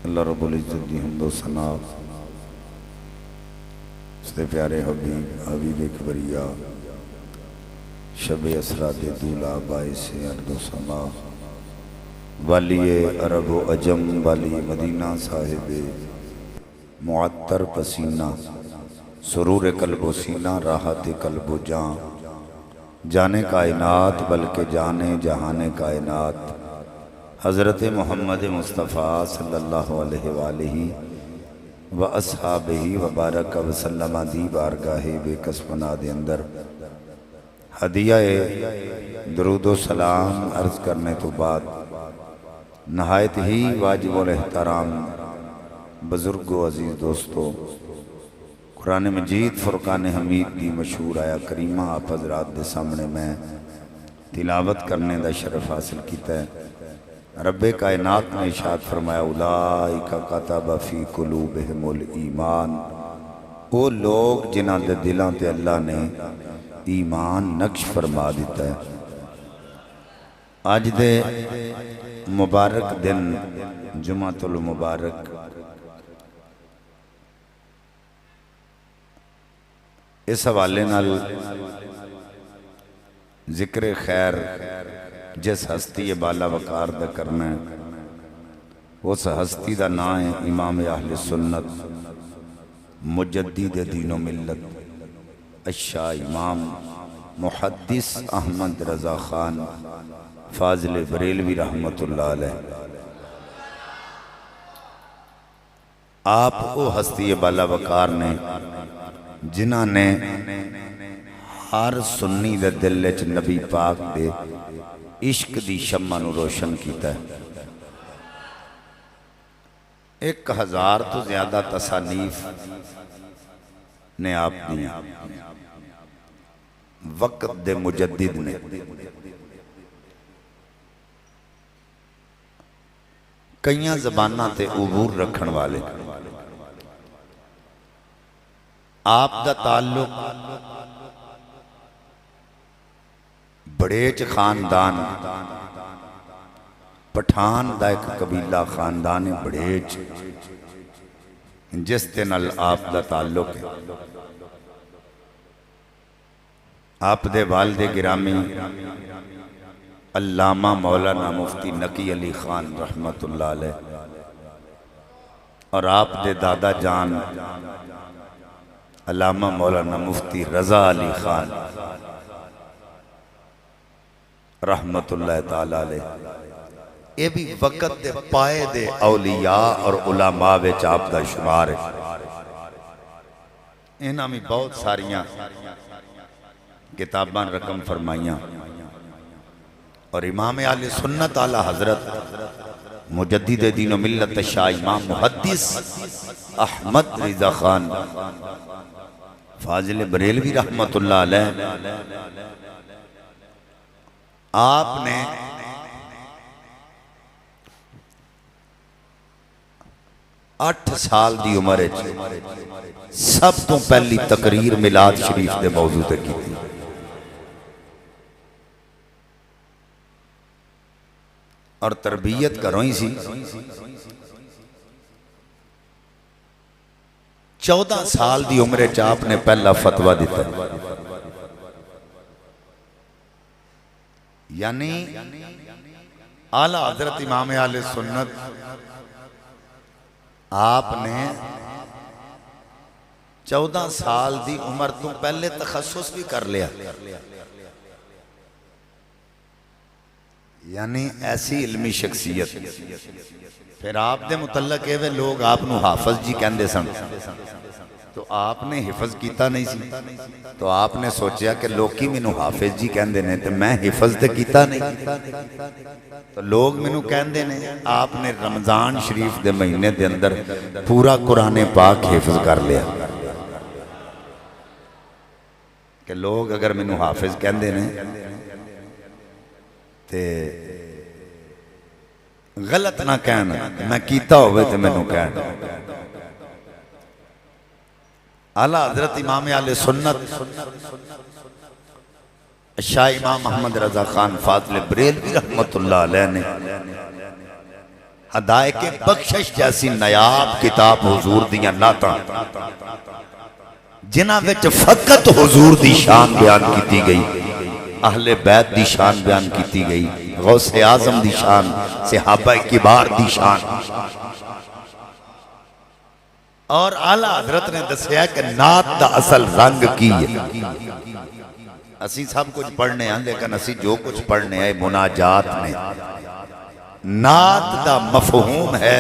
اللہ رب العزت دی حمد و ثنا اس دے پیارے حبیب کبریا شب اسرا دے دولا باعث ارض و سما والی عرب و عجم والی مدینہ صاحب معطر پسینہ سرور قلب و سینہ راحت قلب و جان جانے کائنات بلکہ جانے جہانے کائنات حضرت محمد مصطفیٰ صلی اللہ علیہ وآلہ و اصحابہ و بارک و سلم دی بارگاہ بے کسفنا دے اندر ہدیہ درود و سلام عرض کرنے تو بعد نہایت ہی واجب الاحترام بزرگ و عزیز دوستو قرآن مجید فرقان حمید دی مشہور آیا کریمہ آپ حضرات دے سامنے میں تلاوت کرنے دا شرف حاصل کیتا ہے۔ رب کائنات نے ارشاد فرمایا اولئک کتب فی قلوبہم الایمان، وہ لوگ جنہاں دے دلاں تے اللہ نے ایمان نقش فرما دیتا ہے۔ آج دے مبارک دن جمعۃ المبارک اس حوالے نال ذکر خیر جس ہستی بالا وقار دا کرنا ہے اس ہستی دا نام ہے امام اہل سنت مجدد دین و ملت الشاہ امام محدث احمد رضا خان فاضل بریلوی رحمت اللہ علیہ۔ آپ وہ ہستی بالا وقار نے جنہاں نے ہر سنی دے دل وچ نبی پاک دے عشق دی شمع نو روشن کیتا ہے۔ 1000 تو زیادہ تصانیف نے آپ دیا وقت دے مجدد نے۔ کئیاں زباناں تے عبور رکھن والے آپ دا تعلق بڑیچ خاندان پٹھان دا ایک قبیلہ خاندان بڑیچ جس دے نال آپ دا تعلق ہے۔ آپ دے والد گرامی علامہ مولانا مفتی نقی علی خان رحمت اللہ علیہ اور آپ دے دادا جان علامہ مولانا مفتی رضا علی خان رحمت اللہ تعالیٰ علیہ، یہ بھی وقت دے پائے دے اولیاء اور علماء وچ آپ دا شمار ہے۔ انہاں میں بہت ساریاں کتاباں رقم فرمائیاں اور امام اہل سنت اعلی حضرت مجدد دین و ملت شاہ امام محدث احمد رضا خان فاضل بریلوی رحمت اللہ علیہ آپ نے 8 سال دی عمر سب تو پہلی تقریر میلاد شریف دے موضوع تے کی تھی۔ اور تربیت کروں ہی سی 14 سال دی عمرے آپ نے پہلا فتوہ دیتا ہے، یعنی اعلیٰ حضرت امام اہل سنت آپ نے 14 سال دی عمر تو پہلے تخصص بھی کر لیا، یعنی ایسی علمی شخصیت۔ پھر آپ دے متعلق ہے لوگ آپ نو حافظ جی کہندے سن، تو آپ نے حفظ کیتا نہیں سی، تو آپ نے سوچیا کہ لوکی میں نو حافظ جی کہندے نے تو میں حفظ دے کیتا نہیں، تو لوگ میں نو کہندے نے آپ نے رمضان شریف دے مہینے دے اندر پورا قرآن پاک حفظ کر لیا، کہ لوگ اگر میں نو حافظ کہندے نے تے غلط نہ کہنا، میں کیتا ہوئے تے میں نو کہنا۔ اعلیٰ حضرت امام اہل سنت شاہ امام محمد رضا خان فاضل بریلوی رحمت اللہ علیہ نے ہدایت کے بخشش جیسی نیاب کتاب حضور دیاں نعتاں جنہاں وچ فقط حضور دی شان بیان کیتی گئی، اہل بیت دی شان بیان کیتی گئی، غوث اعظم دی شان، صحابہ کبار دی شان، اور اعلیٰ حضرت نے دسیا کہ نعت دا اصل رنگ کی ہے۔ اسی سب کچھ پڑھنے ہیں لیکن اسی جو کچھ پڑھنے ہیں مناجات میں، نعت دا مفہوم ہے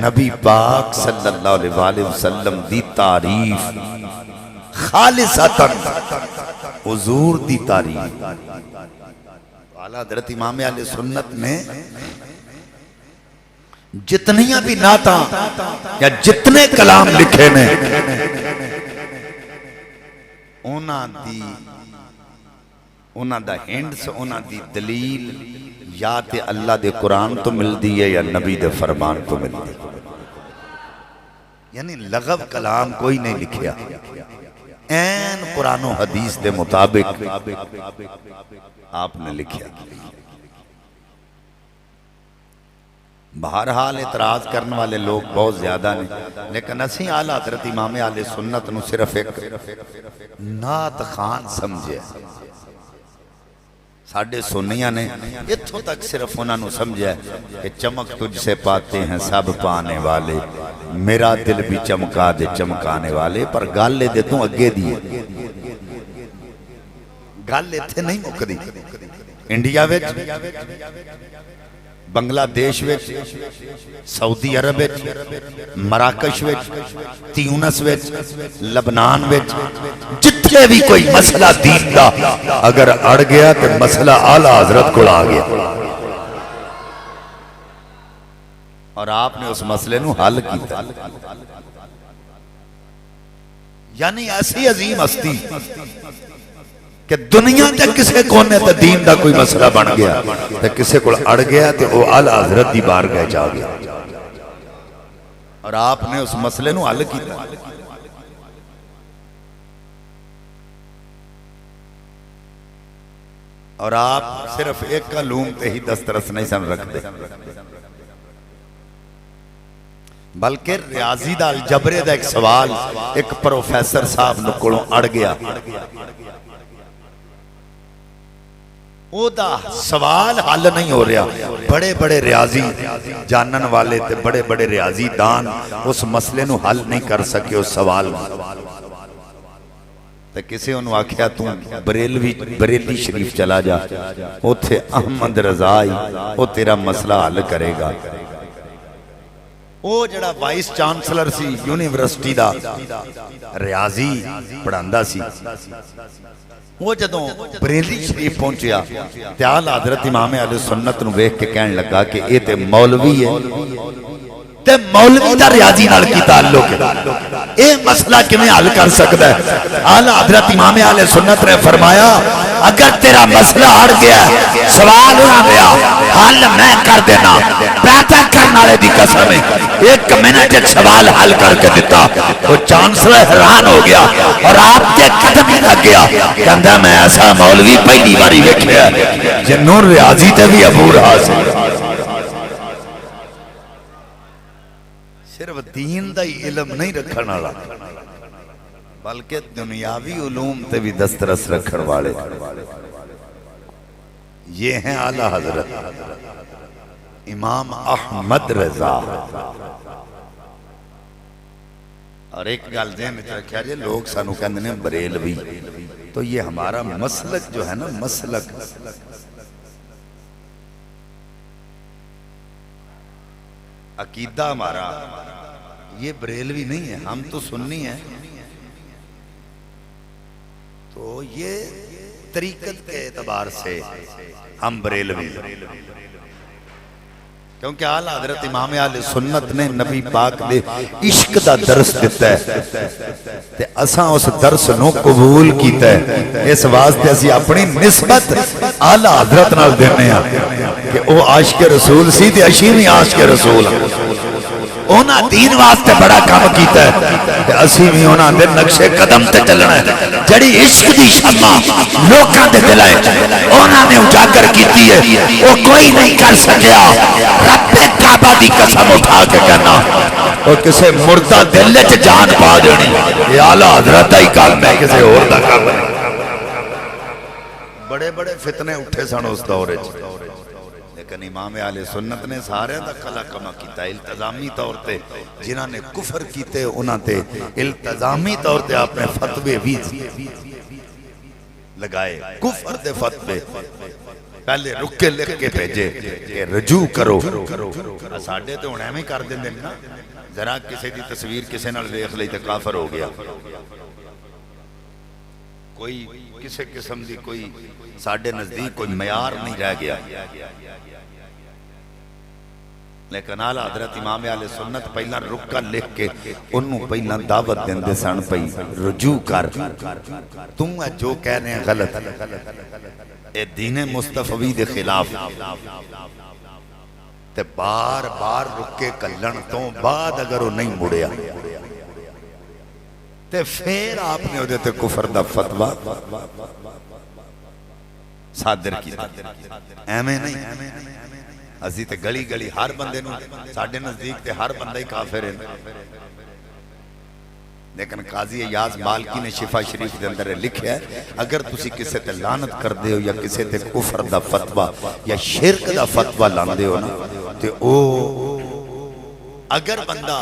نبی پاک صلی اللہ علیہ وسلم دی تعریف، خالصتاً حضور دی تعریف۔ اعلیٰ حضرت امام اہل سنت نے جتنیاں بھی نعتاں یا جتنے کلام لکھے نے انہاں دا ہنڈس، انہاں دی دلیل یا تے اللہ دے قرآن تو مل دی ہے یا نبی دے فرمان تو مل دی، یعنی لغو کلام کوئی نہیں لکھیا، این قرآن و حدیث دے مطابق آپ نے لکھیا۔ بہرحال اعتراض کرنے والے لوگ بہت زیادہ نہیں، لیکن اسی اعلیٰ حضرت امام اہل سنت نو صرف ایک نعت خان سمجھے، ساڑھے سنیاں نے اتھوں تک صرف انہوں نے سمجھے کہ چمک تجھ سے پاتے ہیں سب پانے والے، میرا دل بھی چمکا دے چمکانے والے، پر گالے دے تو اگے دیئے، گالے تھے نہیں مکدی۔ انڈیا ویچ، بنگلہ دیش ویچ، سعودی عرب ویچ، مراکش ویچ، تیونس ویچ، لبنان ویچ، جتنے بھی کوئی مسئلہ دین دا اگر اڑ گیا تو مسئلہ اعلیٰ حضرت کو آ گیا، اور آپ نے اس مسئلے نو حل کیتا، یعنی ایسی عظیم ہستی کہ دنیا تے کسے کونے تے دین دا کوئی مسئلہ بن گیا تے کسے کو اڑ گیا تے وہ اعلیٰ حضرت دی بارگاہ جا گیا، اور آپ نے اس مسئلے نو حل کیتا۔ اور آپ صرف ایک علوم پہ ہی دسترس نہیں سن رکھتے، بلکہ ریاضی دا الجبرے دا ایک سوال ایک پروفیسر صاحب نکلوں اڑ گیا، او دا سوال حل نہیں ہو رہا، بڑے بڑے ریاضی جانن والے تے بڑے بڑے ریاضی دان اس مسئلے نو حل نہیں کر سکے اس سوال میں، تے کسے انہوں آکھیا تم بریلی شریف چلا جا، او تھے احمد رضائی، او تیرا مسئلہ حل کرے گا۔ او جڑا وائس چانسلر سی یونیورسٹی دا ریاضی پڑھاندا سی، وہ جدوں بریلی شریف پہنچیا تے اعلیٰ حضرت امام اہل سنت نو ویکھ کے کہنے لگا کہ اے تے مولوی ہے تے مولوی دا ریاضی نال کی تعلق ہے، اے مسئلہ کیویں حل کر سکدا ہے؟ اعلیٰ حضرت امام اہل سنت نے فرمایا اگر تیرا مسئلہ اڑ گیا سوال نہ گیا حل میں کر دینا، پیدا کرنے والے دی قسم ہے، ایک منٹ ایک سوال حل کر کے دیتا۔ وہ چانسلر حیران ہو گیا اور آپ کے قدم ہی لگ گیا، کہندا میں ایسا مولوی پہلی باری ویکھیا جنوں ریاضی تے بھی عبور حاصل، صرف دین دا ہی علم نہیں رکھن والا بلکہ دنیاوی علوم تے بھی دسترس رکھن والے، یہ ہیں اعلیٰ حضرت امام احمد رضا۔ اور ایک گل ذہن میں رکھیا جائے، لوگ سانو کہندے نے بریلوی، تو یہ ہمارا مسلک جو ہے نا، مسلک عقیدہ ہمارا یہ بریلوی نہیں ہے، ہم تو سنی ہیں، تو یہ طریقت کے اعتبار سے ہم بریلوی، کیونکہ اعلیٰ حضرت امام اہل سنت نے نبی پاک دے عشق دا درس دیتا ہے تے اساں اس درس نو قبول کیتا ہے، اس واسطے اسی اپنی نسبت اعلیٰ حضرت نال دینے ہیں کہ او عاشق رسول سی تے اسی بھی عاشق رسول ہیں، اونا دین واسطے بڑا کام کیتا ہے تے اسی بھی اونا دے نقش قدم تے چلنا ہے، جڑی عشق دی شمع لوکاں دے دلائے اونا نے اجاگر کیتی ہے، وہ کوئی نہیں کر سکیا، رب کعبہ دی قسم اٹھا کے کہنا اور کسے مردہ دل وچ جان پا دینی یہ اعلیٰ حضرت ہی کام ہے کسے اور دا کام ہے بڑے بڑے فتنے اٹھے سن اس دور وچ لیکن امام اہل سنت نے سارے دا کلا کما کیتا التزامی طور تے جنہاں نے کفر کیتے انہاں تے التزامی طور تے آپ نے فتوے بھی لگائے کفر دے فتوے پہلے رک کے لکھ کے بھیجے کہ رجوع کرو ساڈے تے ہن ایویں کر دیندے نا ذرا کسی دی تصویر کسی نال دیکھ لئی تے کافر ہو گیا کوئی کسی قسم دی کوئی ساڈے نزدیک کوئی معیار نہیں رہ گیا لیکن اعلیٰ حضرت امام اہل سنت پہلا رکا لکھ کے انہوں پہلا دعوت دیندے سن پئی رجوع کر تم ہے جو کہہ رہے ہیں غلط اے دین مصطفی دے خلاف تے بار بار رکے کلن تو بعد اگر وہ نہیں مڑیا تے پھر آپ نے ادھے تے کفر دا فتوہ صادر کیتا ایمیں نہیں اسی تے گلی گلی ہر بندے نو ساڑھے نزدیک تے ہر بندہ ہی کافر ہے لیکن قاضی ایاز مالکی نے شفا شریف دے اندر لکھیا ہے اگر تسی کسے تے لعنت کر دے ہو یا کسے تے کفر دا فتوہ یا شرک دا فتوہ لاندے ہو نا تے او اگر بندہ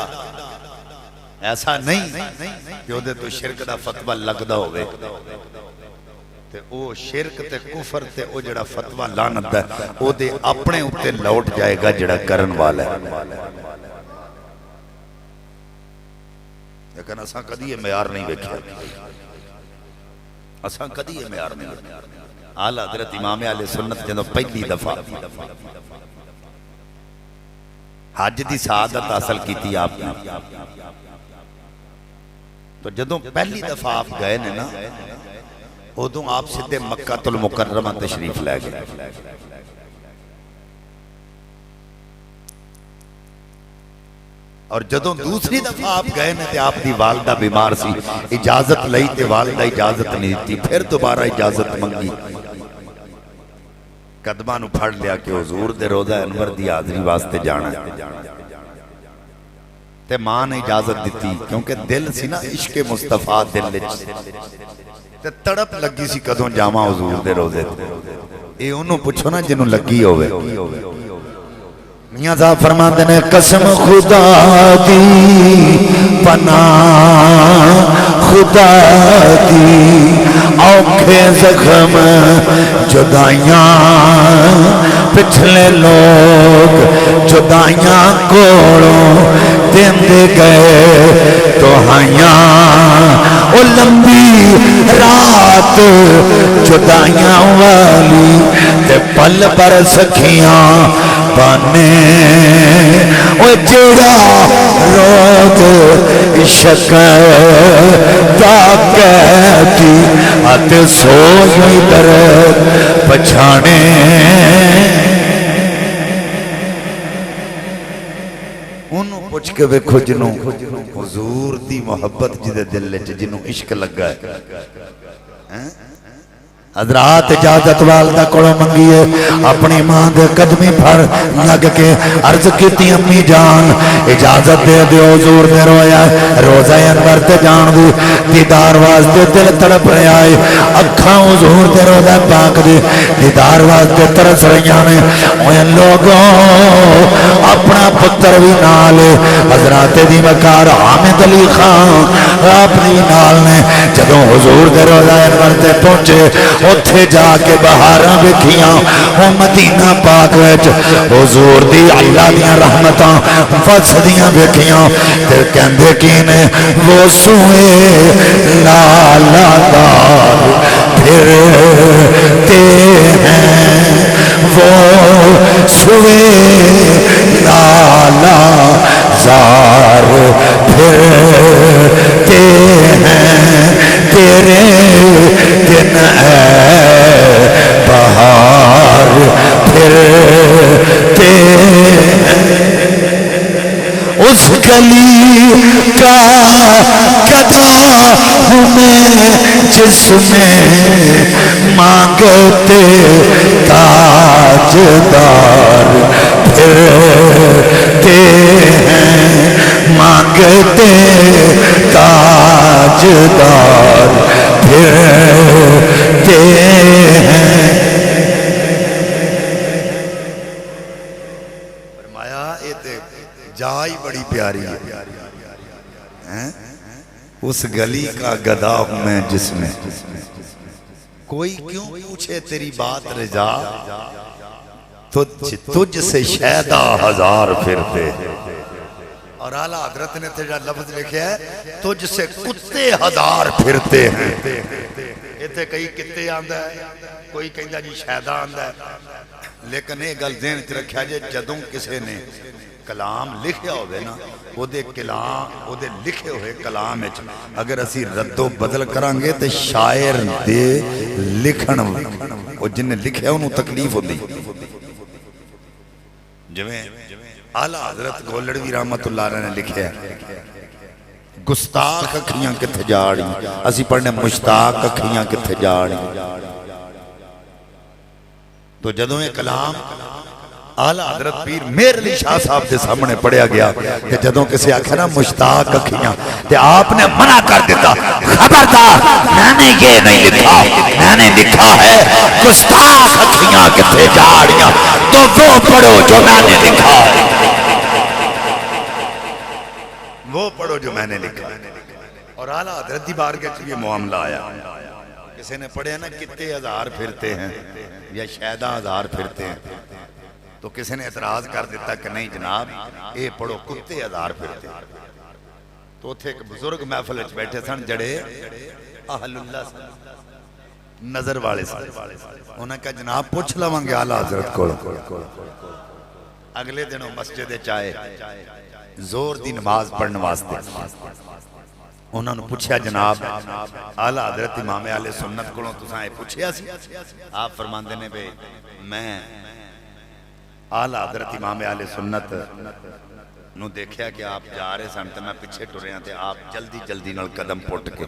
ایسا نہیں کہ وہ دے تو شرک دا فتوہ لگدا ہوئے تے او شرک تے کفر تے او جڑا فتوہ لعنت ہے او دے اپنے اتے لوٹ جائے گا جڑا کرن والا ہے لیکن اساں کدی یہ معیار نہیں ویکھیا اساں کدی یہ معیار نہیں ویکھیا اعلیٰ حضرت امام اہل سنت جدوں پہلی دفعہ حج دی سعادت حاصل کیتی آپ نے تو جدوں پہلی دفعہ آپ گئے نے نا ادوں آپ سدھے مکہ المکرمہ تشریف لے گئے اور جدوں دوسری دفعہ آپ گئے نے تے آپ دی والدہ بیمار سی اجازت لئی تے والدہ اجازت نہیں دیتی پھر دوبارہ اجازت منگی قدمہ نو پھڑ لیا کہ حضور دے روضہ انور دی حاضری واسطے جانا ہے تے ماں نے اجازت دیتی کیونکہ دل سی نا عشق مصطفیٰ دل تے تڑپ لگی سی کدوں جامع حضور دے روزے اے انہوں پوچھو نا جنہوں لگی ہوئے میاں صاحب فرماتے نے قسم خدا دی پناہ خدا دی اوکھے زخم جدائیاں پچھلے لوگ جدائیاں کوڑوں دیندے گئے تو ہائیاں او لمبی رات جدائیاں والی تے پل پر سکھیاں بانے او جڑا روت عشق دا کہتی آتے سوئی درد پچھانے انہوں پوچھ کے ویکھو جنہوں حضور دی محبت جدے دل جنہوں عشق لگا ہے حضرات اجازت والدہ کڑو منگیے اپنی ماں دے قدمی پھر لگ کے عرض کیتی امی جان اجازت دے دے حضور دے رویا روزہ انور تے جان دی دیدار واسطے دل تڑپ رہے آئے اکھاں حضور دے روزہ پاک دی دیدار واسطے ترس رہیاں نے اوین لوگوں اپنا پتر بھی نالے حضرات دی مکار حامد علی خان اپنی نال نے جدوں حضور دے روزہ انور تے پہنچے اتھے جا کے بہاراں ویکھیاں او مدینہ پاک وچ حضور دی اللہ دیاں رحمتاں وسدیاں ویکھیاں تے کہندے کینے وہ سوئے لالا دار پھرتے ہیں وہ سوئے لالا زار پھرتے ہیں تیرے دن بہار پھرتے اس گلی کا گدھا ہوں میں جس میں مانگتے تاجدار پھرتے ہیں مانگتے تاجدار پھرتے ہیں. فرمایا یہ جا ہی بڑی پیاری ہے. اس گلی کا گدا ہوں میں جس میں کوئی کیوں پوچھے تیری بات رجا تجھ سے شیدا ہزار پھرتے. اور اعلیٰ حضرت نے تیرا لفظ لکھا ہے تجھ سے کتے ہزار پھرتے ہیں. اتنے کئی کتے آندہ ہے کوئی کہندہ جی شیدا آندہ ہے. لیکن یہ گل ذہن چ رکھا جے جدوں کسے نے کلام لکھیا ہوئے نا وہ دے لکھے ہوئے کلام اچھ اگر اسی رد و بدل کرانگے تو شاعر دے لکھن وہ جن نے لکھیا انہوں تکلیف ہوندی. جویں اعلیٰ حضرت گولڑوی رحمت اللہ علیہ نے لکھیا گستاخ اکھیاں کتھے جاڑی اسی پڑھنے مشتاق اکھیاں کتھے جاڑی. تو جدوں یہ کلام اعلیٰ حضرت پیر میر علی شاہ صاحب دے سامنے پڑھیا گیا کہ جدوں کسی آکھا نا مشتاق اکھیاں تے آپ نے منع کر دیتا خبردار میں نے یہ نہیں لکھا میں نے لکھا ہے گستاخ اکھیاں کتھے جاڑیاں تو وہ پڑھو جو میں نے لکھا ہے وہ پڑھو جو میں نے لکھا. اور اعلیٰ حضرت دی بارگاہ کے یہ معاملہ آیا کسی نے پڑھے نا کتے ہزار پھرتے ہیں یا شیدا ہزار پھرتے ہیں تو کسی نے اعتراض کر دیتا کہ نہیں جناب اے پڑھو کتے ہزار پھرتے ہیں. تو تھے ایک بزرگ محفل وچ بیٹھے سن جڑے اہل اللہ سن نظر والے سن. انہوں نے کہا جناب پوچھ لواں گے اعلیٰ حضرت کو. اگلے دنوں مسجد چائے زور دی نماز پڑھنے واسطے انہوں نے پوچھا جناب اعلیٰ حضرت امام اہل سنت کو تساں اے پوچھیا سی. آپ فرماندے نے بے میں اعلیٰ حضرت امام اہل سنت نو دیکھیا کہ آپ جا رہے سن تے میں پیچھے ٹرے ہیں تے آپ جلدی جلدی نال قدم پٹ کے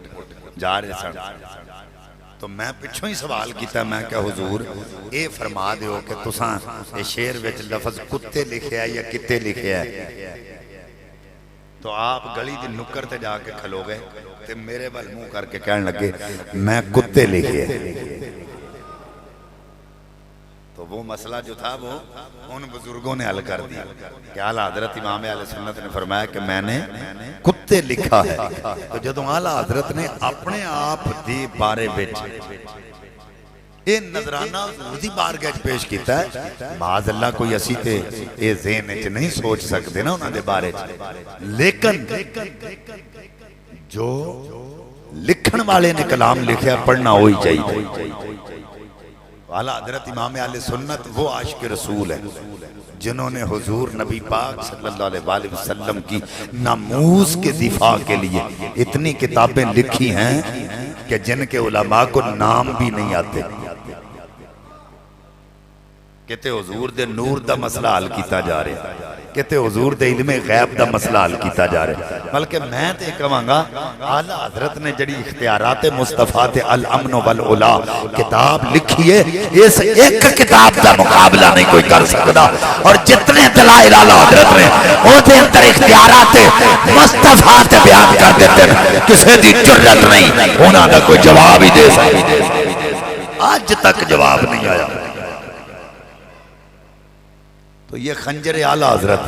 جا رہے سن تو میں پچھوں ہی سوال کیتا میں کہ حضور اے فرما دیو کہ تساں اے شعر وچ لفظ کتے لکھے ہے یا کتے لکھے ہے. تو آپ گلی دی نکر تے جا کے کھلو گئے تے میرے بل منہ کر کے کہنے لگے میں کتے لکھے ہے. تو وہ مسئلہ جو تھا وہ ان بزرگوں نے حل کر دیا کہ اعلیٰ حضرت امام اہل سنت نے فرمایا کہ میں نے کتے لکھا ہے. تو جدوں اعلیٰ حضرت نے اپنے آپ دی بارے بیٹھ یہ نظرانہ حضور بارگاہ پیش کیتا ہے معاذ اللہ کوئی اسی تے یہ ذہن اچ نہیں سوچ سکتے نا انہاں دے بارے لیکن جو لکھن والے نے کلام لکھیا پڑھنا ہوئی چاہیے. اعلیٰ حضرت امام اہل سنت وہ عاشق رسول ہے جنہوں نے حضور نبی پاک صلی اللہ علیہ وسلم کی ناموس کے دفاع کے لیے اتنی کتابیں لکھی ہیں کہ جن کے علماء کو نام بھی نہیں آتے. کہتے حضور دے نور دا مسئلہ حل کیتا جا رہے کہتے حضور دے علم غیب دا مسئلہ حل کیتا جا رہے. بلکہ میں تے کہاں گا اعلیٰ حضرت نے جڑی اختیارات مصطفیٰ تے الامن والعلا کتاب لکھی ہے اس ایک کتاب دا مقابلہ نہیں کوئی کر سکتا. اور جتنے دلائل اعلیٰ حضرت نے وہ دے اندر اختیارات مصطفیٰ تے بیان کر دیتے ہیں کسے دی جرت نہیں انہاں دا کوئی جواب ہی دے سکتے آج تک جواب نہیں آیا. تو یہ خنجر اعلیٰ حضرت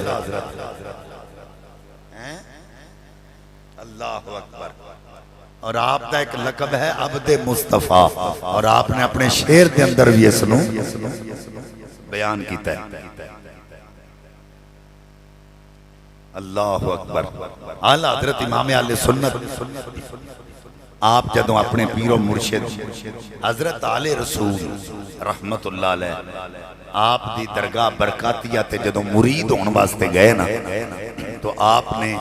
اللہ اکبر. اور آپ دا ایک لقب ہے عبد مصطفیٰ اور آپ نے اپنے شعر دے اندر بھی اس نو بیان کیتا ہے. اللہ اکبر. اعلیٰ حضرت امام اہل سنت آپ جدوں اپنے پیر و مرشد حضرت آل رسول رحمت اللہ علیہ آپ دی درگاہ برکاتیہ تے جدوں مرید ہون واسطے گئے نا تو آپ نے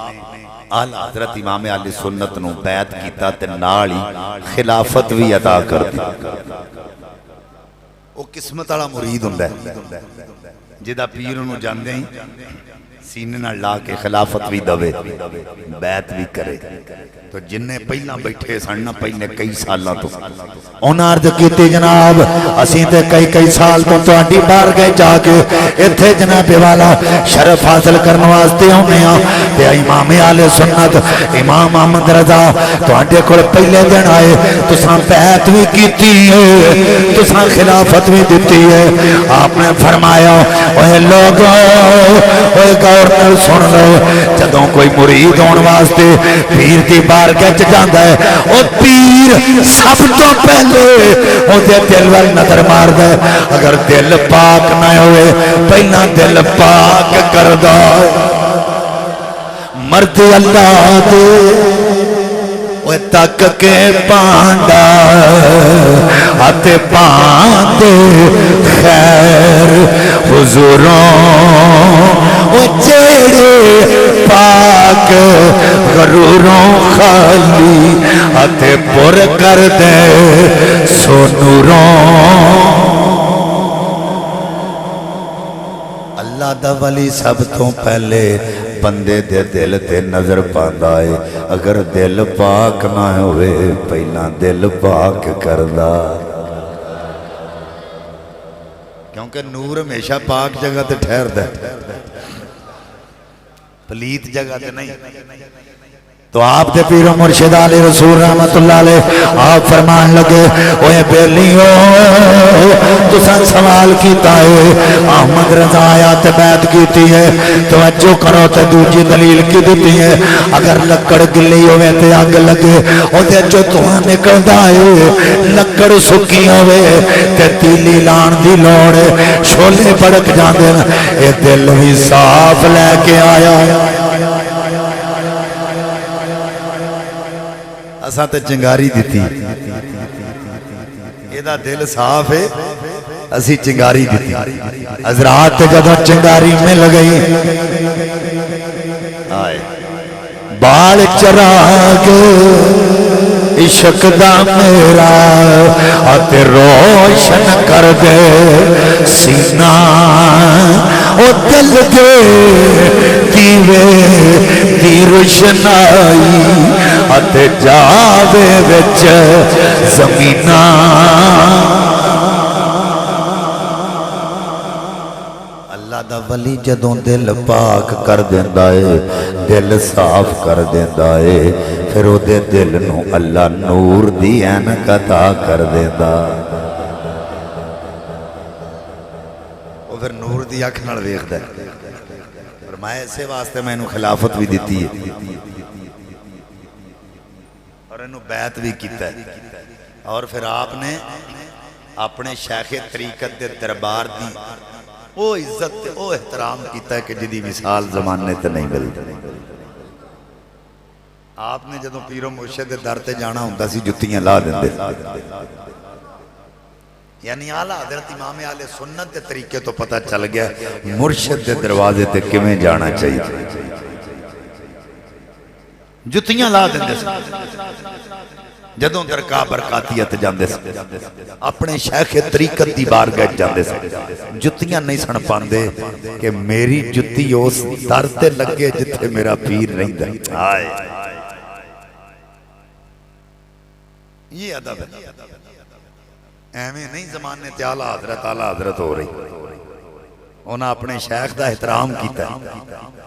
اعلیٰ حضرت امام اہل سنت نو بیعت کیتا تے نالی خلافت بھی عطا کر دی. وہ قسمت والا مرید ہوندا ہے جدا پیر نو جاندے ہی سینے نہ لا کے خلافت بھی دوے بیعت بھی کرے تو جنہیں پہلا بیٹھے سننا پہلے کئی سالاں تو انہاں عرض کیتی جناب اسیں تے کئی سال تو آڈی بار گئے جا کے اتھے جناب والا شرف حاصل کرنے واسطے ہونے تے امام اہل سنت امام احمد رضا تو آڈے کھول پہلے دن آئے تو ساں بیعت بھی کیتی ہے تو ساں خلافت بھی دیتی ہے آپ نے فرمایا اوہ لوگوں اوہ گورنر سن لو جدوں کوئی مرید ہون واسطے پیر دی بارگاہ چ جاندا ہے او پیر سب تو پہلے او دے دل ول نظر ماردا ہے اگر دل پاک نہ ہوئے پہلا دل پاک کردا مرد اللہ دے اوے تک کے پانڈا آتے پاندے خیر حضوروں او جیڑے پاک غروروں خالی آتے پر کر دے سونوروں اللہ دا ولی سب تو پہلے بندے دے دل تے نظر پاندا ہے اگر دل پاک نہ ہوئے پہلا دل پاک کردا کیونکہ نور ہمیشہ پاک جگہ تے ٹھہردا ہے پلیت جگہ تے نہیں تو آپ دے پیر و مرشد علی رسول رحمت اللہ علیہ آپ فرمان لگے اوہ بیلیوں تو سن سوال کیتا ہے احمد رضا آیات بیعت کیتی ہے توجہ کرو تے دوجی دلیل کی دیتی ہے اگر لکڑ گلی ہوئے تے آگ لگے او دے جو تمہیں نکل دائے لکڑ سکی ہوئے تے تیلی لان دی لوڑے شولے پڑک جاندے اے دل بھی صاف لے کے آیا اساں تے چنگاری دیتی ایدہ دل صاف ہے اسی چنگاری دیتی حضرات جب چنگاری مل گئی بال چراغ عشق دا میرا آتے روشن کر دے سینہ او دل دے دیوے دی روشنائی آتے جاوے وچ زمینہ اللہ دا ولی جدوں دل پاک کر دیندا ہے دل صاف کر دیندا ہے پھر او دے دل نو اللہ نور دی اینک عطا کر دیندا او پھر نور دی اکھ نال ویکھدا ہے فرمایا اسے واسطے میں انہوں خلافت بھی دیتی ہے اور انہوں بیعت بھی کیتا ہے اور پھر آپ نے اپنے شیخ طریقت دے دربار دی او عزت او احترام کیتا ہے کہ جدی مثال زمانے تے نہیں ملتی آپ نے جدوں پیر و مرشد در تے جانا ہوندا سی جتیاں لا دیندے یعنی اعلیٰ حضرت امام اہل سنت دے طریقے تو پتہ چل گیا مرشد دے دروازے تے کمیں جانا چاہیے جتیاں لا دیندے جدوں درکاہ برکاتیت جاندے سے اپنے شیخ طریقت دی بارگاہ جاندے سے جتیاں نہیں سن پاندے کہ میری جتی اس در تے لگے جتھے میرا پیر رہندا ہے یہ ادب ہے ایمیں نہیں زمانے تے اعلیٰ حضرت ہو رہی انہاں اپنے شیخ دا احترام کیتا ہے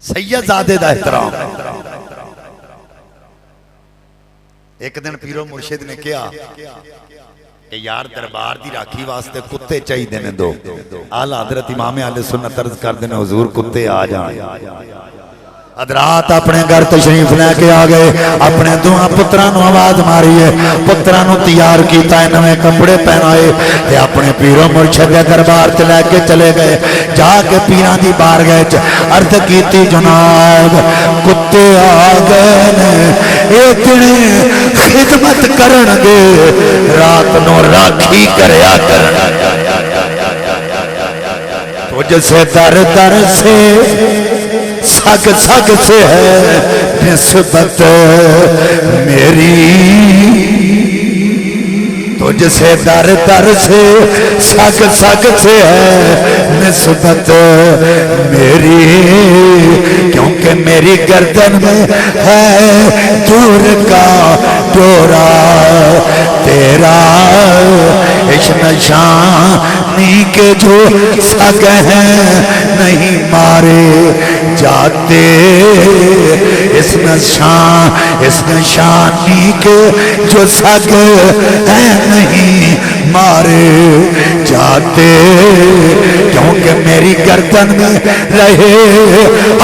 سید زادے دا احترام ایک دن پیرو مرشد نے کیا کہ یار دربار دی راکھی واسطے کتے چاہی دینے دو اعلیٰ حضرت امام اہل سنت عرض کر دینے حضور کتے آ جائیں حضرات اپنے گھر تشریف لے کے آگئے اپنے دعا پترانو آواز ماری ہے پترانو تیار کیتا ہے نوے کپڑے پہنائے تے اپنے پیرو مرشد دربار تے لے کے چلے گئے جا کے پیران دی بار گئے عرض کیتی جناب کتے آگئے نے اتنی خدمت کرنگے رات نو راکھی کریا کرنگے تجھ سے در در سے سگ سگ سے ہے نسبت میری تجھ سے در در سے سگ سگ سے ہے نسبت میری، کیونکہ میری گردن میں ہے دور کا ڈورا تیرا، اس نشانی کے جو سگ ہیں نہیں مارے جاتے، اس نشانی کے جو سگ ہیں نہیں مارے جاتے، کیونکہ میری گردن میں رہے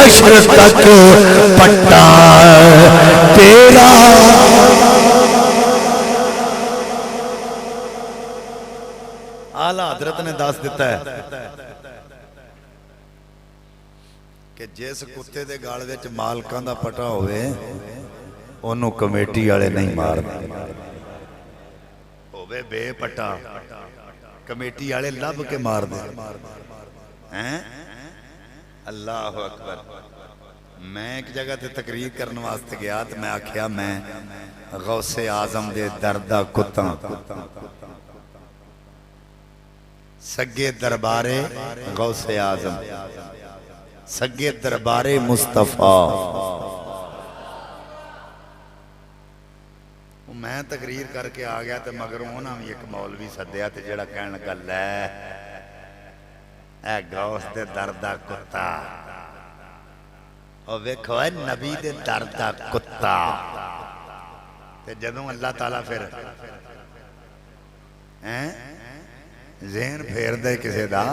عشر تک پٹا تیرا۔ اعلیٰ حضرت نے دس دیتا ہے کہ جس کتے دے گال وچ مالکاں دا پٹا ہوئے انہوں کمیٹی والے نہیں مارتے، ہوئے بے پٹا کمیٹی والے لب کے مار دے۔ اللہ اکبر۔ میں ایک جگہ تے تقریر کرنے واسطے گیا تو میں آکھیا میں غوث اعظم دے دردہ کتاں، سگے دربارے غوث اعظم، سگے دربارے مصطفیٰ۔ میں تقریر کر کے آ گیا تو مگر انہاں بھی ایک مولوی سدیا تے جڑا کہن لگا لے اے غوث دے دردہ کتا، اور ویکھو اے نبی دے دردہ کتا۔ تے جدوں اللہ تعالیٰ پھر ذہن پھیر دے کسے دا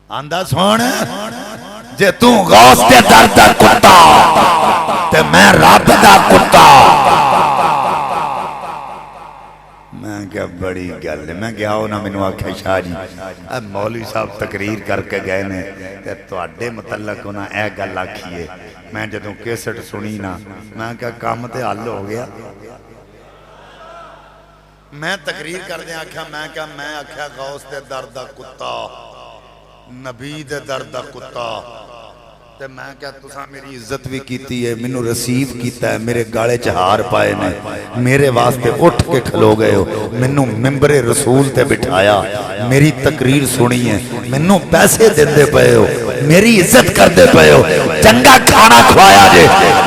آندہ سون جے تو غوث دے دردہ کتا تے میں رب دا کتا۔ میں کیا بڑی گل ہے، میں گیا ہونا میں نے آکھا شاہ جی اب مولوی صاحب تقریر کر کے گئے نے تے تواڈے متعلق ہونا اے گل آکھیے۔ میں جدوں کیسٹ سنی نا میں کیا کام تے حل ہو گیا۔ میں تقریر کر دیں آکھا میں آکھا غوث دے دردہ کتا، نبی دے دردہ کتا، تے میں کیا تساں میری عزت بھی کیتی ہے، میں نو رسیو کیتا ہے، میرے گاڑے چہار پائے نے، میرے واسطے اٹھ کے کھلو گئے ہو، میں نو ممبر رسول تے بٹھایا، میری تقریر سنی ہے، میں نو پیسے دیندے پئے ہو، میری عزت کر دے پئے ہو، چنگا کھانا کھوایا جے۔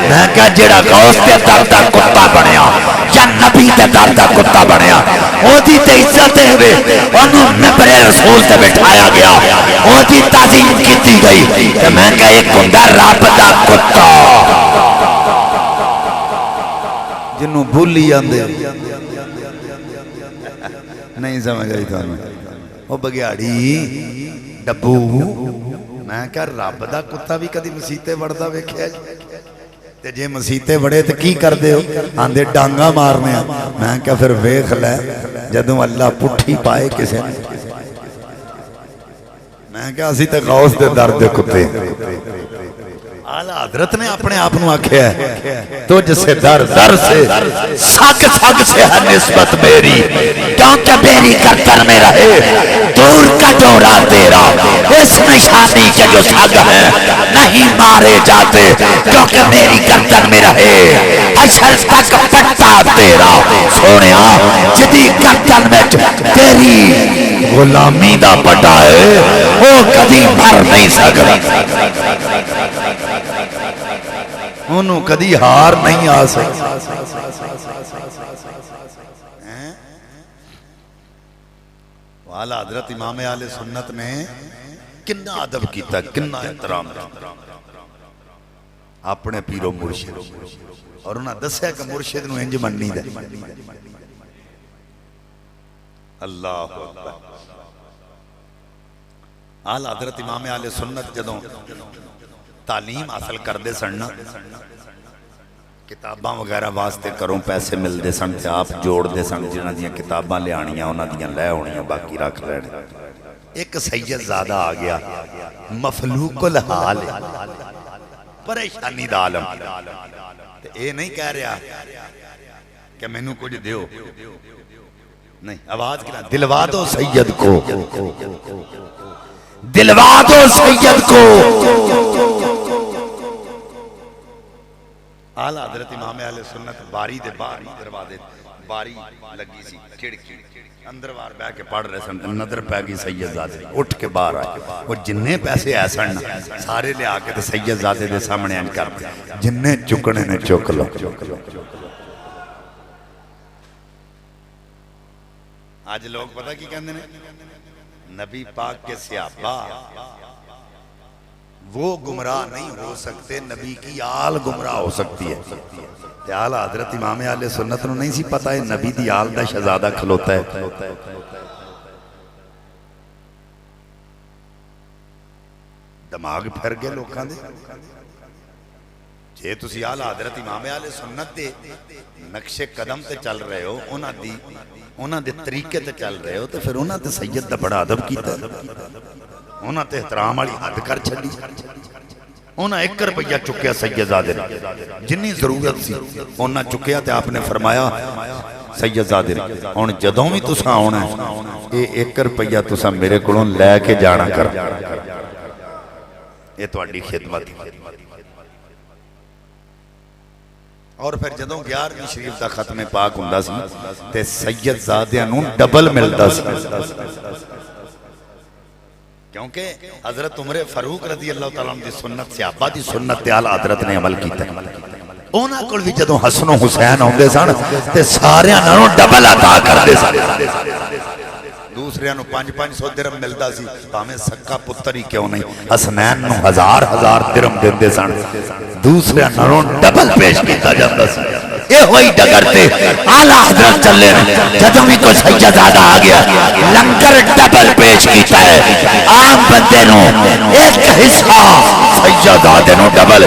میں کہا جیڑا غوث دے دردہ کتا بنیا یا نبی دے دردہ کتا بنیا او دی تے عزت ہوئے، انہوں ممبر رسول تے بٹھایا گیا، او دی تعظیم کیتی گئی۔ کہ میں کہا ایک ہوندا رب دا کتا جنوں بھولی آندے نہیں سمجھ آئی تھا او بگیاڑی ڈبو۔ میں کہا رب دا کتا بھی کدی مسیتے وڑدا ویکھیا تے جے مسیتے وڑے تے کی کر دے ہو آندے ڈانگا مارنے ہیں۔ میں کہا پھر ویکھ لے جدوں اللہ پٹھی پائے کسے نے۔ میں کہا اسی تے غوث دے درد کتے۔ اعلیٰ حضرت نے اپنے آپ نو آکھیا ہے تجھ سے در در سے سگ سگ سے ہے نسبت میری، کیونکہ میری گردن میں رہے دور کا ڈورا تیرا، اس نشانی کے جو سگ ہیں نہیں مارے جاتے، کیونکہ میری گردن میں رہے عشر تک پٹا تیرا۔ سونیا جدی گردن میں تیری غلامی دا پٹا ہے وہ کبھی مر نہیں سکتا، انہوں کدی ہار نہیں آ سکتا۔ والا حضرت امام اہل سنت نے کنا ادب کیتا، کنا احترام اپنے پیرو مرشد، اور انہاں دسیا کہ مرشد نو انج مننی دے۔ اللہ اکبر۔ اعلی حضرت امام اہل سنت جدوں تعلیم حاصل کر دے سننا کتاباں وغیرہ واسطے کروں پیسے مل دے سن تے آپ جوڑ دے سن، جنہاں دیاں کتاباں لے آنیاں انہاں دیاں لے ہونیاں باقی رکھ لینے۔ ایک سید زادہ آ گیا مفلوق الحال پریشانی دا عالم، اے نہیں کہہ رہا کہ میں نو کچھ دیو، نہیں آواز کنا دلوا دو سید کو، دلوا دو سید کو۔ اعلیٰ حضرت امام اہل سنت باری دے باہر دروازے باری لگی سی کھڑکی اندر وار بہ کے پڑھ رہے سن نظر پہ گئی سید زادے اٹھ کے باہر آئے وہ جننے پیسے ایسن سارے لے آکے تے سید زادے دے سامنے ان کر دے جننے چکنے نے چک لو آج لوگ پتہ کی کہندے نے نبی پاک کے صحابہ وہ گمراہ نہیں ہو سکتے نبی کی آل گمراہ ہو سکتی ہے تے آل حضرت امام اہل سنت نو نہیں سی پتہ ہے نبی دی آل دا شہزادہ کھلوتا ہے دماغ پھر گئے لوکاں دے جے تسی آل حضرت امام اہل سنت دے نقش قدم تے چل رہے ہو انہاں دے طریقے تے چل رہے ہو تو پھر انہاں تے سید دا بڑا ادب کیتا ہے انہاں تے احترام والی حد کر چھڈی انہاں 1 روپیہ چکیا سید زادے جنی ضرورت سی انہاں چکیا تے آپ نے فرمایا سید زادے ہن جدوں بھی تساں آنا اے 1 روپیہ تساں میرے کولوں لے کے جانا کر یہ تہاڈی خدمت اور پھر جدوں 11ویں شریف دا ختم پاک ہوندا سی تے سید زادیاں نوں ڈبل ملدا سی کیونکہ حضرت عمر فاروق رضی اللہ تعالیٰ عنہ دی سنت صحابہ دی سنت تے آل حضرت نے عمل کیتا ہے اونا کل بھی جدوں حسن و حسین ہوندے سن تے سارے نالوں ڈبل عطا کردے سن دوسرے نو 500 درہم ملدا سی بھاویں سکا پتر ہی کیوں نہیں حسنین نو 1000 درہم دیندے سن دوسرے نالوں ڈبل پیش کیتا جاتا سی یہ ہوئی ڈگرتے آلہ حضرت چلے جدوں بھی کوئی سید زادہ آ گیا لنگر ڈبل پیش کیتا ہے عام بندے نو ایک حصہ سید زادے نو ڈبل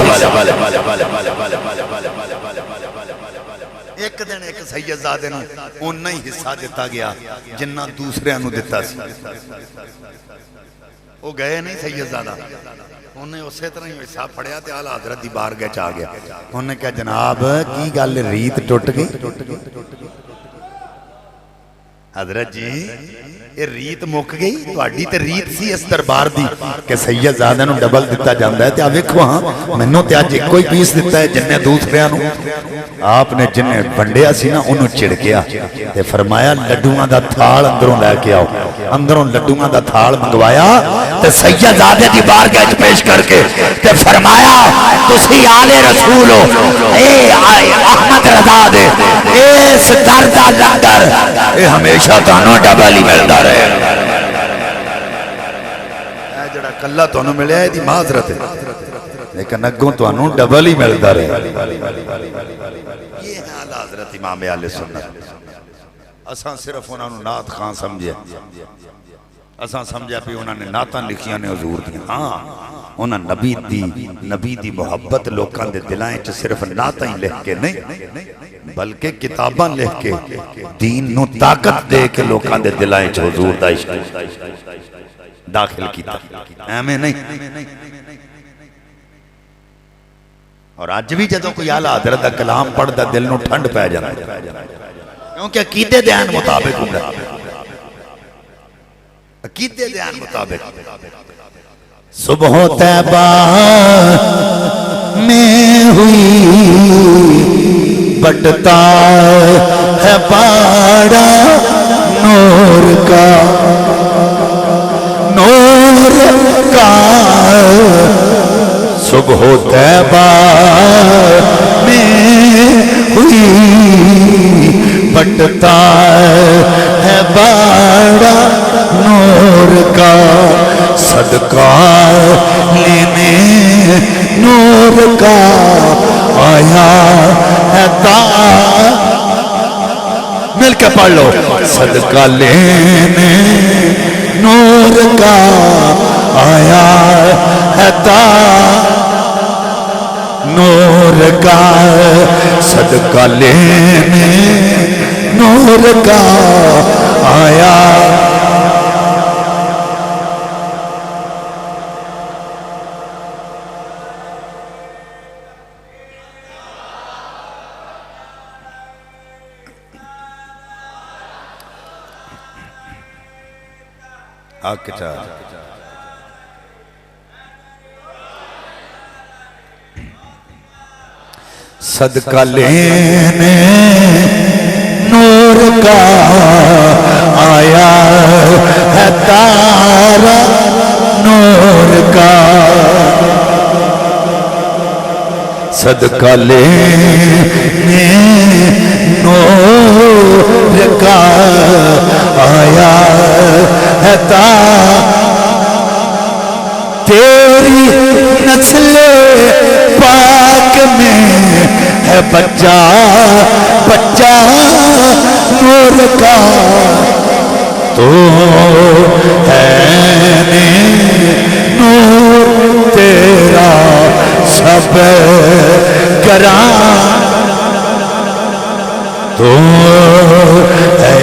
ایک دن ایک سید زادے نو انہا ہی حصہ دیتا گیا جنہ دوسرے نو دیتا سی وہ گئے نہیں سید زادہ انہیں اسے طرح ہی حصہ پڑھیا تے آلہ حضرت دی بارگاہ چاہ گیا انہوں نے کہا جناب کی گل ریت ٹوٹ گئی حضرت جی یہ ریت مک گئی تو آڈی تے ریت سی اس دربار دی کہ سید زادہ نو ڈبل دیتا جاندہ ہے تے آویکھو ہاں میں نو تے آج ایک کوئی پیس دیتا ہے جنہیں دوسرے آنو آپ نے جنہیں بندیا سی نا انہوں چڑکیا تے فرمایا لڈوان دا تھال اندروں لے کے آؤ اندروں لڈوان دا تھال منگوایا تے سید زادہ دی بارگاہ پیش کر کے تے فرمایا تسی آل رسول ہو اے احمد رضا دے اس دردہ لنگر اے ہمیشہ تانوں ڈبل ہی ملتا رہے اے جڑا کلہ تانوں ملے ہے دی معذرت ہے لیکن اگوں تانوں ڈبل ہی ملتا رہے یہ حال حضرت امام اہل سنت اساں صرف انہوں نے نعت خان سمجھے اساں سمجھا بھی انہوں نے نعتاں لکھیاں نے حضور دی ہاں انہوں نبی دی محبت لوکاں دے دلائیں چھ صرف نعتاں ہی لکھ کے نہیں بلکہ کتاباں لکھ کے دین نو طاقت دے کے لوکاں دے دلائیں چھ حضور دا عشق داخل کیتا ایمیں نہیں اور آج بھی جدوں کوئی اعلیٰ حضرت دا کلام پڑھ دا دل نو ٹھنڈ پہ جانا کیونکہ عقیدے دیان مطابق ہوں گا عقیدے دیان مطابق صبح طیبہ میں ہوئی بٹتا ہے پاڑا نور کا صبح طیبہ میں ہوئی بٹتا ہے باڑا نور کا صدقہ لینے نور کا آیا ہے مل کے پڑھ لو صدقہ لینے نور کا آیا ہے نور کا صدقہ لینے نور کا آیا آکتا صدقہ لینے نور نور کا آیا ہے تارا نور کا صدقہ لینے نور کا آیا ہے تارا تیری نسل پاک میں ہے بچہ بچہ نور کا تو ہے نور تیرا سب گراں تو ہے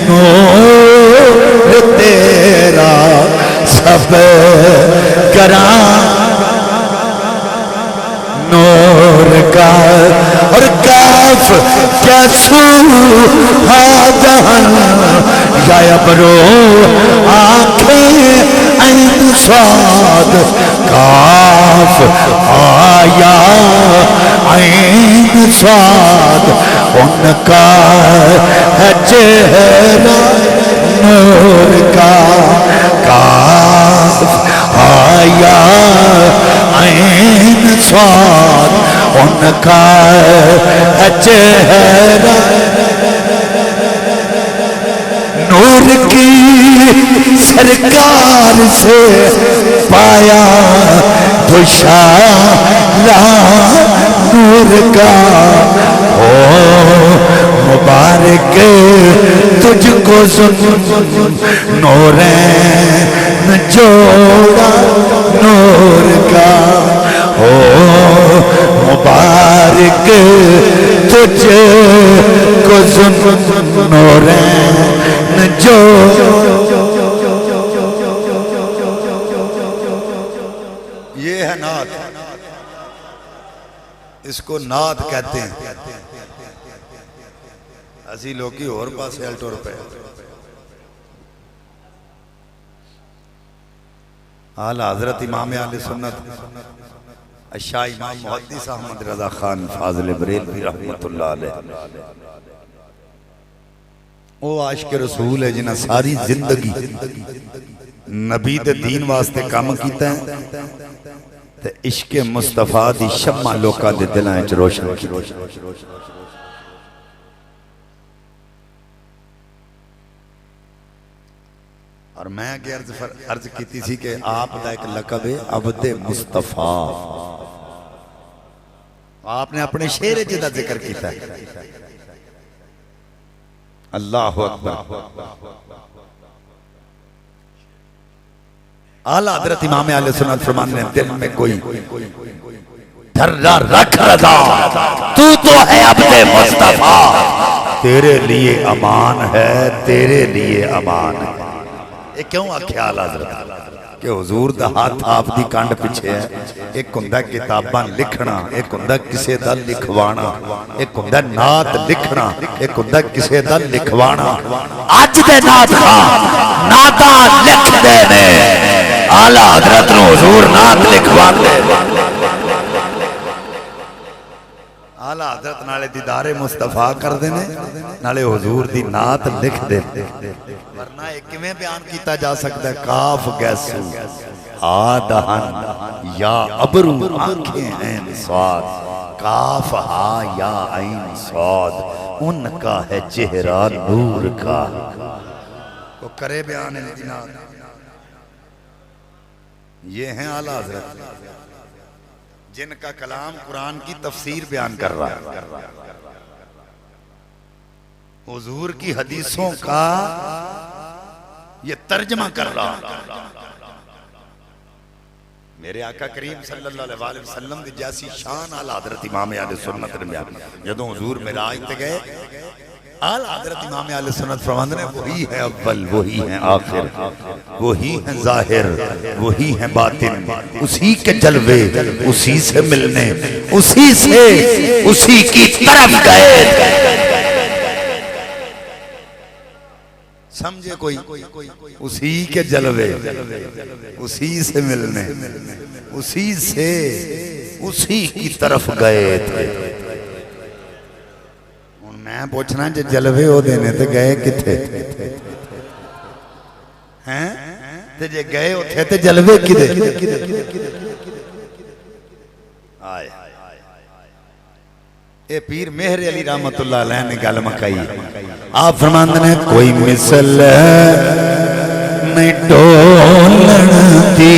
نور تیرا سب گراں نور کا اور کاف کیا سوہا جہاں یا ابرو آنکھیں عین صاد کاف آیا عین صاد ان کا ہے چہرہ نور کا کاف آیا عین صاد ان کا ہے چہرہ نور کی سرکار سے پایا دوشالہ نور کا او مبارک تجھ کو نورین جوڑا نور کا او مبارک تجھ کو نورین یہ ہے نعت اس کو نعت کہتے ہیں اسی لوگی اور پاس ایلٹور پہ اعلیٰ حضرت امام اہل سنت الشاہ امام محدث احمد رضا خان فاضل بریلوی رحمت اللہ علیہ وہ عاشق رسول ہے جنہاں ساری زندگی نبی دے دین واسطے کام کیتا ہے تے عشق مصطفیٰ دی شمع لوکاں دے دلاں وچ روشن کی اور میں کہ عرض کیتی تھی کہ آپ دا ایک لقب ہے عبد مصطفیٰ آپ نے اپنے شعر جدہ ذکر کیتا ہے اللہ اکبر اعلیٰ حضرت امام اہل سنت فرمانے ہیں دل میں کوئی دھرہ رکھ رضا تو ہے عبد مصطفیٰ تیرے لیے امان ہے تیرے لیے امان ہے یہ کیوں آکھیا اعلیٰ حضرت کہ حضور دا ہاتھ آپ دی کانڈ پچھے ہے ایک ہندہ کتاباں لکھنا ایک ہندہ کسے دا لکھوانا ایک ہندہ نعت لکھنا ایک ہندہ کسے دا لکھوانا آج دے نعت خواہ نعتاں لکھ دے نے اعلیٰ حضرت نو حضور نعت لکھوان دے اعلیٰ حضرت نالے دیدار مصطفیٰ کر دینے نالے حضور دی نعت لکھ دے ورنہ ایک میں بیان کیتا جا سکتا ہے کاف گیسو آدہن یا ابرو آنکھیں عین صاد کاف ہا یا عین صاد ان کا ہے چہرہ نور کا وہ کرے بیان ہے نعت یہ ہیں اعلیٰ حضرت جن کا کلام قرآن کی تفسیر بیان کر رہا ہے حضور کی حدیثوں کا یہ ترجمہ کر رہا ہے میرے آقا کریم صلی اللہ علیہ وسلم دی جیسی شان اعلیٰ حضرت امام اہل سنت نے بیان جدوں حضور معراج تے گئے اعلیٰ حضرت امام اہل سنت فرماندے نے وہی ہے اول وہی ہے آخر وہی ہے ظاہر وہی ہے باطن اسی کے جلوے اسی سے ملنے اسی سے اسی کی طرف گئے سمجھے کوئی اسی کے جلوے اسی سے ملنے اسی سے اسی کی طرف گئے تھے میں پوچھنا جے جلوے ہو دینے تے گئے کتھے ہیں تے جے گئے اتھے تے جلوے کدے آئے اے پیر مہر علی رحمت اللہ علیہ نے گل مکائی آپ فرماندے نے کوئی مثل نہیں ڈولن دی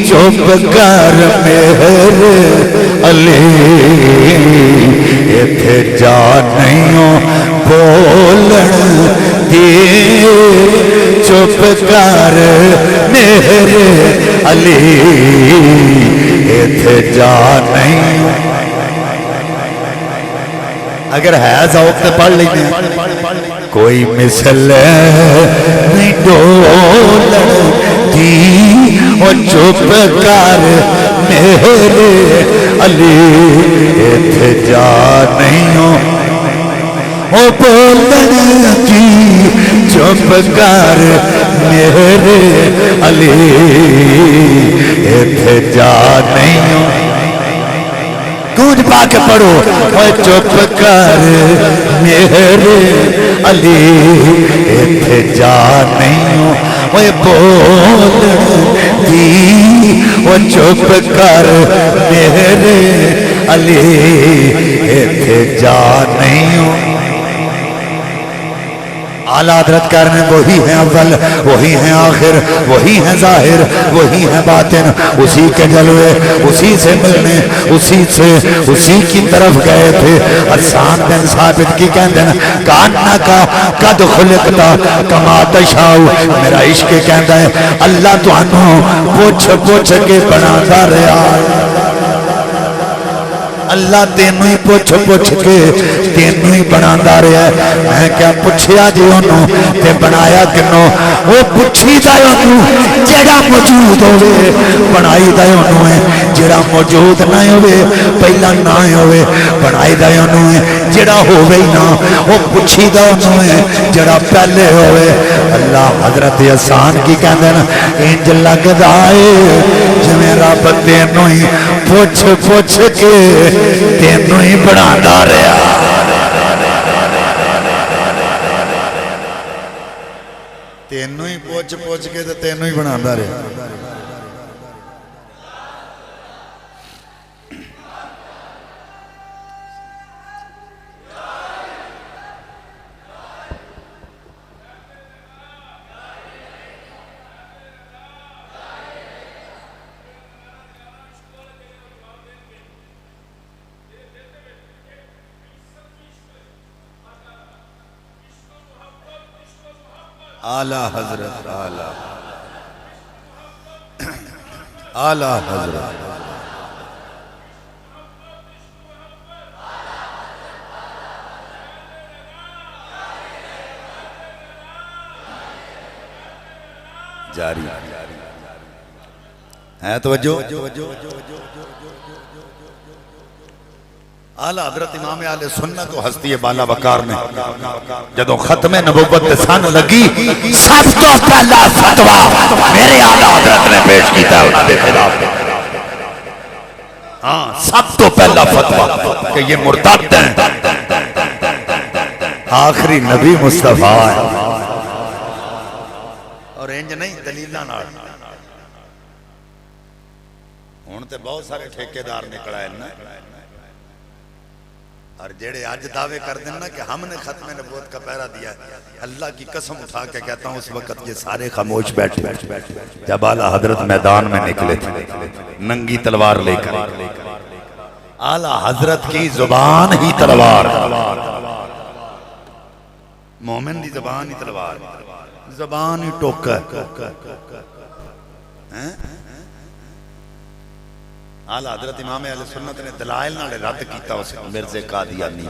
چپ کر مہر علی ایتھے جا نہیں بولن دی چپ کر مہر علی ایتھے جا نہیں اگر ہے ذوق تے پڑھ لیتے ہیں کوئی مثل نہیں ڈولن دی اور چپ کر میرے علی ایتھے جا نہیں او بولن دی چپ کر میرے علی ایتھے جا نہیں گونج پا کے پڑھو اوہ چپ کر میرے علی ایتھے جا نہیں اوہ بول دی اوہ چپ کر میرے علی ایتھے جا نہیں اعلیٰ حضرت کرنے وہی ہیں اول وہی ہیں آخر وہی ہیں ظاہر وہی ہیں باطن اسی کے جلوے اسی سے ملنے اسی کی طرف گئے تھے حسان بن ثابت کی کہندے ہیں کاننا کا قد خلقتا کما تشاؤ میرا عشق کہندہ ہے اللہ تو انہوں پوچھ کے بناتا رہا اللہ تینوں ہی پوچھ کے تینوں ہی بناتا رہا ہے میں کیا پوچھیا جی انہوں تے بنایا کنوں وہ پوچھی دا انہوں جڑا موجود ہوئے بنائی دا انہوں ہے جڑا موجود نہ ہوئے پہلا نہ ہوئے بنائی دا انہوں ہے جڑا ہوئے ہی نہ وہ پوچھی دا انہوں ہے جڑا پہلے ہوئے اللہ حضرت حسان کی کہندے نا انج لگ دائے جمیں رب تینوں ہی پوچھ کے تینوں ہی بناتا رہا تینوں ہی پوچھ کے تو تینوں ہی بناتا رہا اعلیٰ حضرت اعلیٰ حضرت جاری ہے توجہ اعلیٰ حضرت امام اہل سنت و ہستی بالا وقار نے جدو ختم نبوت سن لگی سب تو پہلا فتوہ میرے اعلیٰ حضرت نے پیش کیتا ہے انہوں نے خلاف ہاں سب تو پہلا فتوہ کہ یہ مرتد ہیں آخری نبی مصطفیٰ ہے اور انج نہیں دلیلہ نار ہون تے بہت سارے ٹھیکیدار نکلا ہے اور جیڑے آج دعوے کر دینا کہ ہم نے ختم نبوت کا پہرا دیا اللہ کی قسم اٹھا کے کہتا ہوں اس وقت یہ سارے خاموش بیٹھے جب اعلیٰ حضرت میدان میں نکلے تھے ننگی تلوار لے کر اعلیٰ حضرت کی زبان ہی تلوار مومن دی زبان ہی تلوار زبان ہی ٹوکا اعلیٰ حضرت امام اہل سنت نے دلائل نہ رد کیتا اس مرزے قادیانی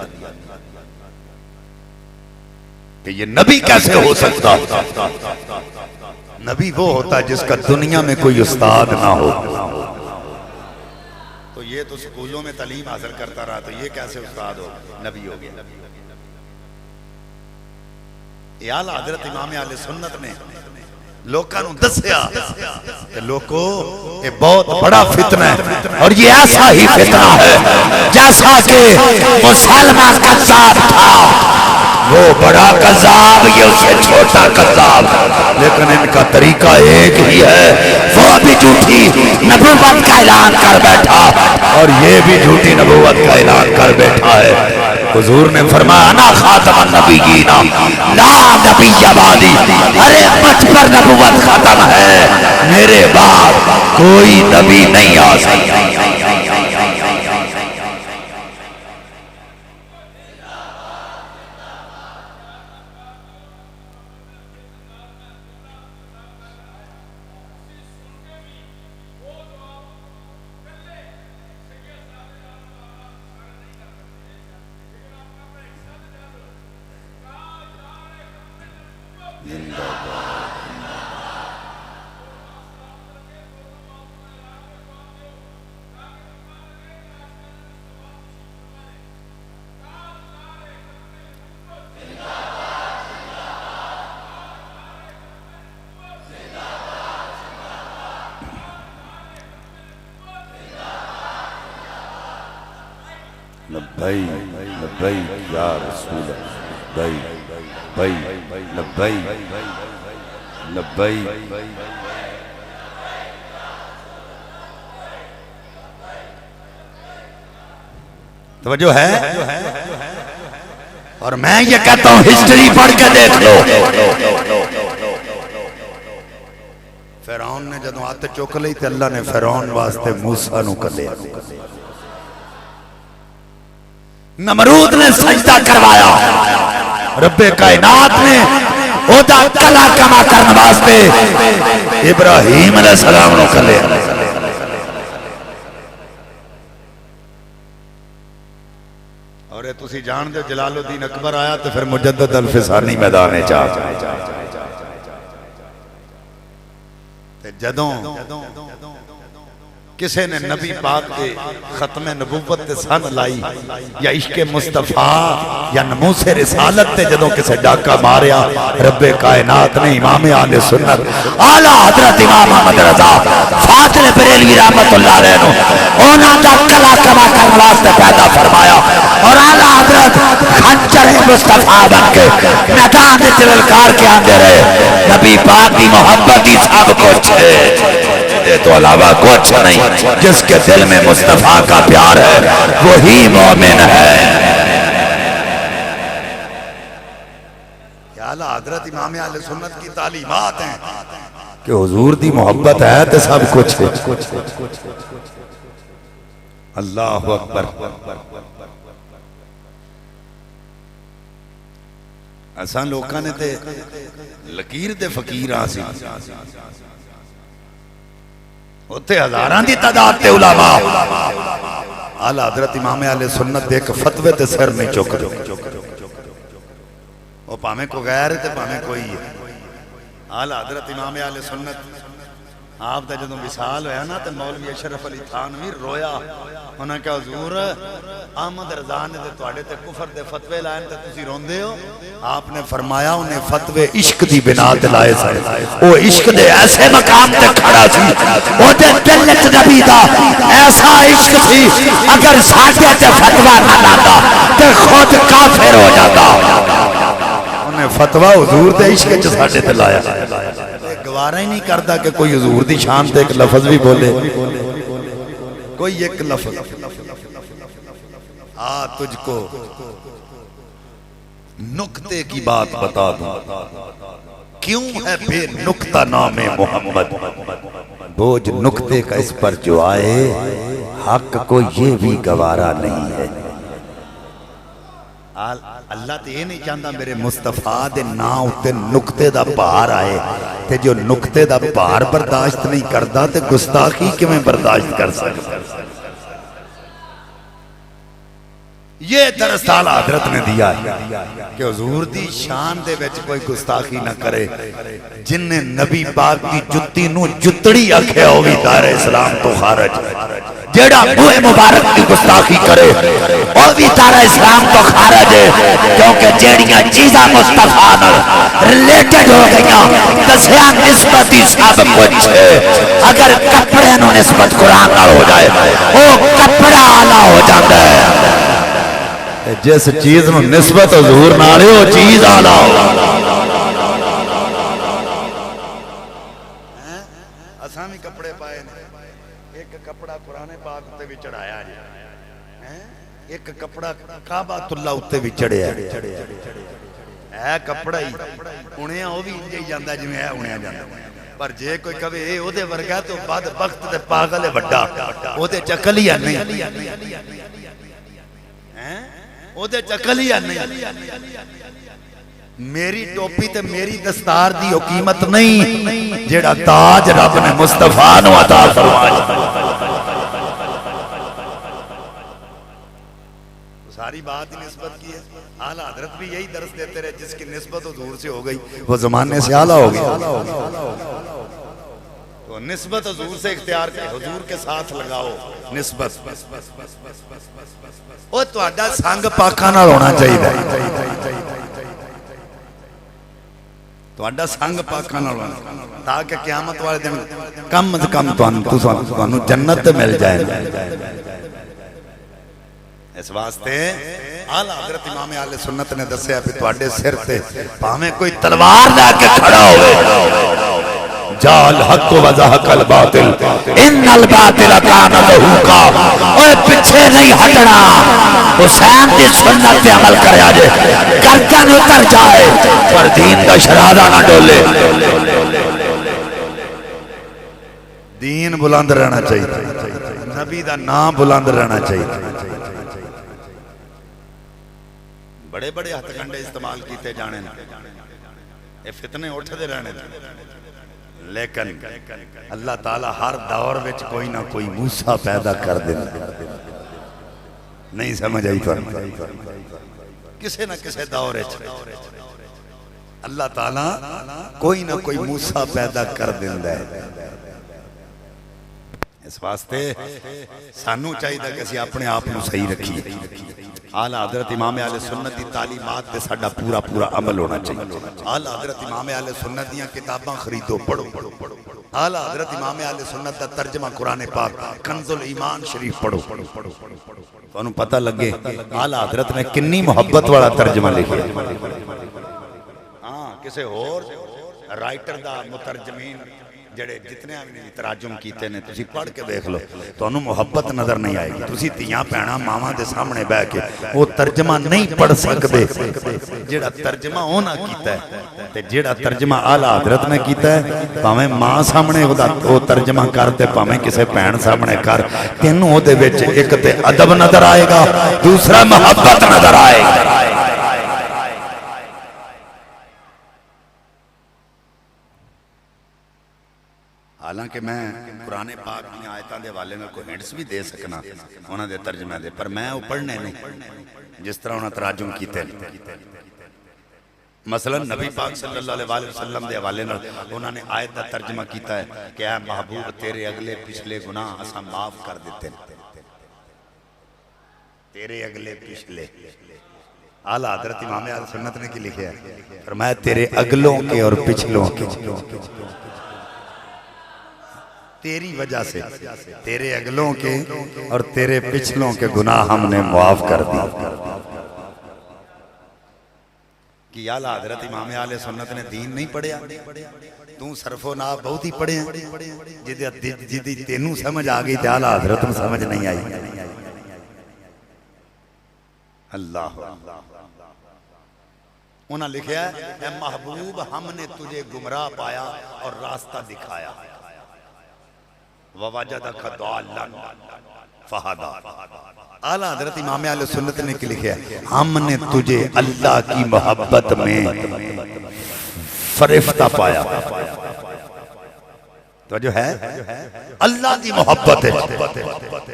کہ یہ نبی کیسے ہو سکتا نبی وہ ہوتا ہے جس کا دنیا میں کوئی استاد نہ ہو تو یہ تو سکولوں میں تعلیم حاصل کرتا رہا تو یہ کیسے استاد ہو نبی ہو گیا اعلیٰ حضرت امام اہل سنت نے لوکاں نوں دسیا کہ لوکو یہ بہت بڑا فتنہ ہے، اور یہ ایسا ہی فتنہ ہے جیسا کہ مسلمان قذاب تھا، وہ بڑا قذاب، یہ اسے چھوٹا قذاب، لیکن ان کا طریقہ ایک ہی ہے، وہ بھی جھوٹی نبوت کا اعلان کر بیٹھا اور یہ بھی جھوٹی نبوت کا اعلان کر بیٹھا ہے۔ حضور نے فرمایا انا خاتم النبیین لا نبی بعدی، ارے مجھ پر نبوت ختم ہے، میرے بعد کوئی نبی نہیں آ سکتا۔ لبیک لبیک یا رسول اللہ، لبیک لبیک لبیک۔ توجہ ہے؟ اور میں یہ کہتا ہوں ہسٹری پڑھ کے دیکھ لو، فرعون نے جدوں ہاتھ چک لئی تے اللہ نے فرعون واسطے موسیٰ نو کلیا، نمرود نے سجدہ کروایا، رب کائنات نے اودا کلا کما کرنے واسطے ابراہیم علیہ السلام نو کلیا۔ اور یہ تسی جان دے جلال الدین اکبر آیا تو پھر مجدد الفسانی میدانے چاہ جدوں کسے نے نبی پاک کے ختم نبوت تے سن لائی یا عشق مصطفیٰ یا نموس رسالت تے جدوں کسے ڈاکہ ماریا، رب کائنات نے امام اہل سنت اعلیٰ حضرت امام احمد رضا فاضل بریلوی رحمت اللہ علیہ نو اونا دا کلا کما کرنے واسطے پیدا فرمایا، اور اعلیٰ حضرت خنجر مصطفیٰ بن کے میدان دے تللکار کے آندے رہے، نبی پاک دی محبت ہی سب کچھ ہے، تو علاوہ کچھ نہیں، جس کے دل میں مصطفیٰ کا پیار ہے وہی مومن ہے۔ یا اعلیٰ حضرت امام اہل سنت کی تعلیمات ہیں کہ حضور دی محبت ہے تو سب کچھ ہے۔ اللہ اکبر۔ ایسا لوکاں نے تے لکیر دے فقیر آسی، ہوتے ہزاران دی تعداد تے علماء، اعلیٰ حضرت امام اہل سنت دے ایک فتوے تے سر نہیں چک دو، وہ پامیں کو غیر تے پامیں کوئی ہے۔ اعلیٰ حضرت امام اہل سنت آپ دا جدوں وصال ہویا نا تے مولوی اشرف علی تھانوی رویا، انہاں کہا حضور احمد رضا نے تواڈے تے کفر دے فتوے لائن تے تسی روندے ہو؟ آپ نے فرمایا انہیں فتوے عشق دی بنا تے لائے سارے، وہ عشق دے ایسے مقام تے کھڑا سی، وہ دے دلت نبی دا ایسا عشق سی، اگر ساٹھے تے فتوہ نہ لاتا تے خود کافر ہو جاتا۔ انہیں فتوہ حضور دے عشق چ ساٹھے تے لایا، گوارہ ہی نہیں کرتا کہ کوئی حضور دی شان تے ایک لفظ بھی بولے، کوئی ایک لفظ۔ تجھ کو نکتے کی بات بتا دوں، کیوں ہے بے نکتہ نام محمد، بوجھ نکتے کا اس پر جو آئے حق کو یہ بھی گوارا نہیں ہے۔ اللہ تے یہ نہیں چاہتا میرے مصطفیٰ دے نام تے نکتے دا پار آئے، تے جو نکتے دا پار برداشت نہیں کرتا تے گستاخی کیوں برداشت کر سکتا۔ یہ درست اعلیٰ حضرت نے دیا ہے کہ حضور دی شان دے وچ کوئی گستاخی نہ کرے، جن نے نبی پاک کی جتی نو جتڑی آکھیا ہوگی دار اسلام تو خارج، جیڑا منہ مبارک کی گستاخی کرے وہ بھی تارا اسلام تو خارج ہے، کیونکہ جیڑیاں چیزاں مصطفیٰ نال ریلیٹڈ ہو گئیاں دسیا نسبتی سب کچھ ہے۔ اگر کپڑے نو نسبت قرآن نال ہو جائے وہ کپڑا آلہ ہو جاتا ہے، جس چیز نو نسبت حضور نال ہے وہ چیز آلہ ہو۔ اساں بھی کپڑے پائے نے، ایک کپڑا قرآن پاک تے بھی چڑھایا جی، ایک کپڑا کعبۃ اللہ اتے بھی چڑھیا ہے کپڑا ہی انہیں وہ بھی انجے ہی جاندہ جی میں ہے انہیں جاندہ، پر جے کوئی کبھی اے او دے ورگا تو بعد وقت دے پاگل بڑا او دے چکل ہی نہیں، او دے چکل ہی نہیں۔ میری ٹوپی تے میری دستار دی قیمت نہیں جیڑا تاج رب نے مصطفیٰ نو عطا فرمایا۔ ساری بات ہی نسبت کی ہے۔ اعلیٰ حضرت بھی یہی درس دیتے رہے، جس کی نسبت حضور سے ہو گئی وہ زمانے سے اعلیٰ ہو گئی۔ تو نسبت حضور سے اختیار کرے، حضور کے ساتھ لگاؤ نسبت۔ وہ تو اڈا سانگ پاکھا نہ ہونا چاہیے، تو اڈا سانگ پاکھا نہ ہونا تاکہ قیامت والے دن کم از کم تو جنت مل جائے۔ اس واسطے اعلیٰ حضرت امام اہل سنت نے دسیا پہ تواڈے سر تے پاویں کوئی تلوار لا کے کھڑا ہوئے، جال حق و زہق الباطل ان الباطل کان زہوقا، اوے پیچھے نہیں ہٹنا، حسین دی سنت پہ عمل کریا جے، گردن اتر جائے پر دین کا شرادہ نہ ڈولے۔ دین بلند رہنا چاہیے، نبی دا نام بلند رہنا چاہیے۔ بڑے بڑے ہتھ کنڈے استعمال کیتے جانے یہ فتنے اٹھتے رہنے، لیکن اللہ تعالیٰ ہر دور وچ کوئی نہ کوئی موسیٰ پیدا کر دینا۔ نہیں سمجھ آئی تو کسے نہ کسے دور وچ اللہ تعالیٰ کوئی نہ کوئی موسیٰ پیدا کر دینا ہے۔ اس واسطے سانو چاہیے کہ اسی اپنے آپ کو صحیح رکھیے۔ اعلیٰ حضرت امام اہل سنت دی تعلیمات تے ساڈا پورا پورا عمل ہونا چاہیے۔ اعلیٰ حضرت امام اہل سنت دیاں کتاباں خریدو پڑھو، اعلیٰ حضرت امام اہل سنت دا ترجمہ قرآن پاک کنز الایمان شریف پڑھو، تو انہوں پتہ لگے اعلیٰ حضرت نے کنی محبت والا ترجمہ لکھے۔ ہاں کسے اور رائٹر دا مترجمین جڑے جتنے بھی تراجم کیتے نے تسی پڑھ کے دیکھ لو تو انہوں محبت نظر نہیں آئے گی۔ تسی تیاں پہنا ماما دے سامنے بے کے وہ ترجمہ نہیں پڑھ سکتے جڑا ترجمہ ہونا کیتا ہے، تے جڑا ترجمہ اعلیٰ حضرت نے کیتا ہے پاویں ماں سامنے وہ ترجمہ کرتے پاویں کسے پہن سامنے کر، تینوں دے وچ ایک تے ادب نظر آئے گا، دوسرا محبت نظر آئے گا۔ حالانکہ میں قرآن پاک میں آیتاں دے والے میں کوئی ہنٹس بھی دے سکنا انہاں دے ترجمہ دے، پر میں وہ پڑھنے نہیں جس طرح انہاں تراجم کیتے ہیں۔ مثلا نبی پاک صلی اللہ علیہ وسلم دے حوالے میں انہوں نے آیت دا ترجمہ کیتا ہے کہ اے محبوب تیرے اگلے پچھلے گناہ اساں معاف کر دیتے ہیں، تیرے اگلے پچھلے۔ اعلیٰ حضرت امام اہل سنت نے کی لکھے ہے فرمایا تیرے اگلوں کے اور پچھلوں کے، تیری وجہ سے تیرے اگلوں کے اور تیرے پچھلوں کے گناہ ہم نے معاف کر دی۔ کہ اعلیٰ حضرت امام اہل سنت نے دین نہیں پڑھیا، تو صرف و ناف بہت ہی پڑھے ہیں، جدی تینوں سمجھ آگئی تے اعلیٰ حضرت نے سمجھ نہیں آئی۔ اللہ انہاں لکھیا ہے اے محبوب ہم نے تجھے گمراہ پایا اور راستہ دکھایا، وَوَجَدَكَ ضَالًّا فَهَدَىٰ۔ اعلیٰ حضرت امام اہل سنت نے کی لکھا ہے ہم نے تجھے اللہ کی محبت میں فرفتہ پایا، تو جو ہے اللہ کی محبت ہے،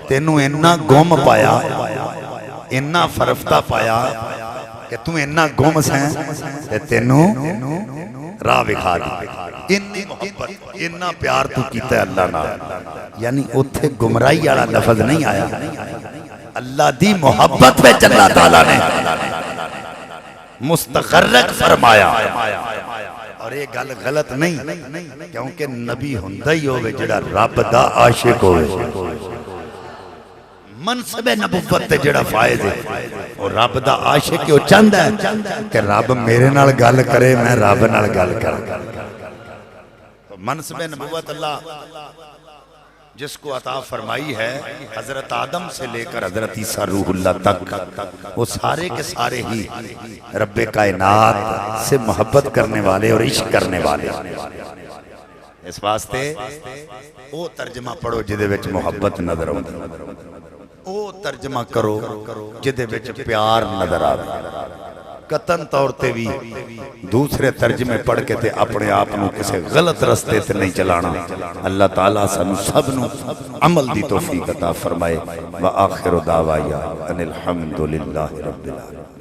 تینوں اینا گم پایا، اینا فرفتہ پایا کہ تم اینا گم سیں کہ تینوں راہ بکھا دی۔ انی محبت اتنا پیار تو کیتا ہے اللہ نال یعنی اتھے گمراہی والا لفظ نہیں آیا اللہ دی محبت پہ اللہ تعالیٰ نے مستغرق فرمایا اور یہ گل غلط نہیں کیونکہ نبی ہندہ ہی ہوئے جڑا رب دا عاشق ہوئے منصب نبوت تے جڑا فائد ہے اور رب دا عاشق کیوں چند ہے کہ رب میرے نال گل کرے میں رب نال گل کرا منصب نبوت اللہ جس کو عطا فرمائی ہے حضرت آدم سے لے کر حضرت عیسیٰ روح اللہ تک وہ سارے کے سارے ہی رب کائنات سے محبت کرنے والے اور عشق کرنے والے اس واسطے وہ ترجمہ پڑھو جدے وچ محبت نظر آؤں او ترجمہ کرو جدے وچ پیار نظر آوے قطن طور تے بھی دوسرے ترجمے پڑھ کے تے اپنے آپنوں کسے غلط رستے تے نہیں چلانا اللہ تعالیٰ سنو سب نو عمل دی توفیق عطا فرمائے وآخر دعوائیا ان الحمدللہ رب العالمین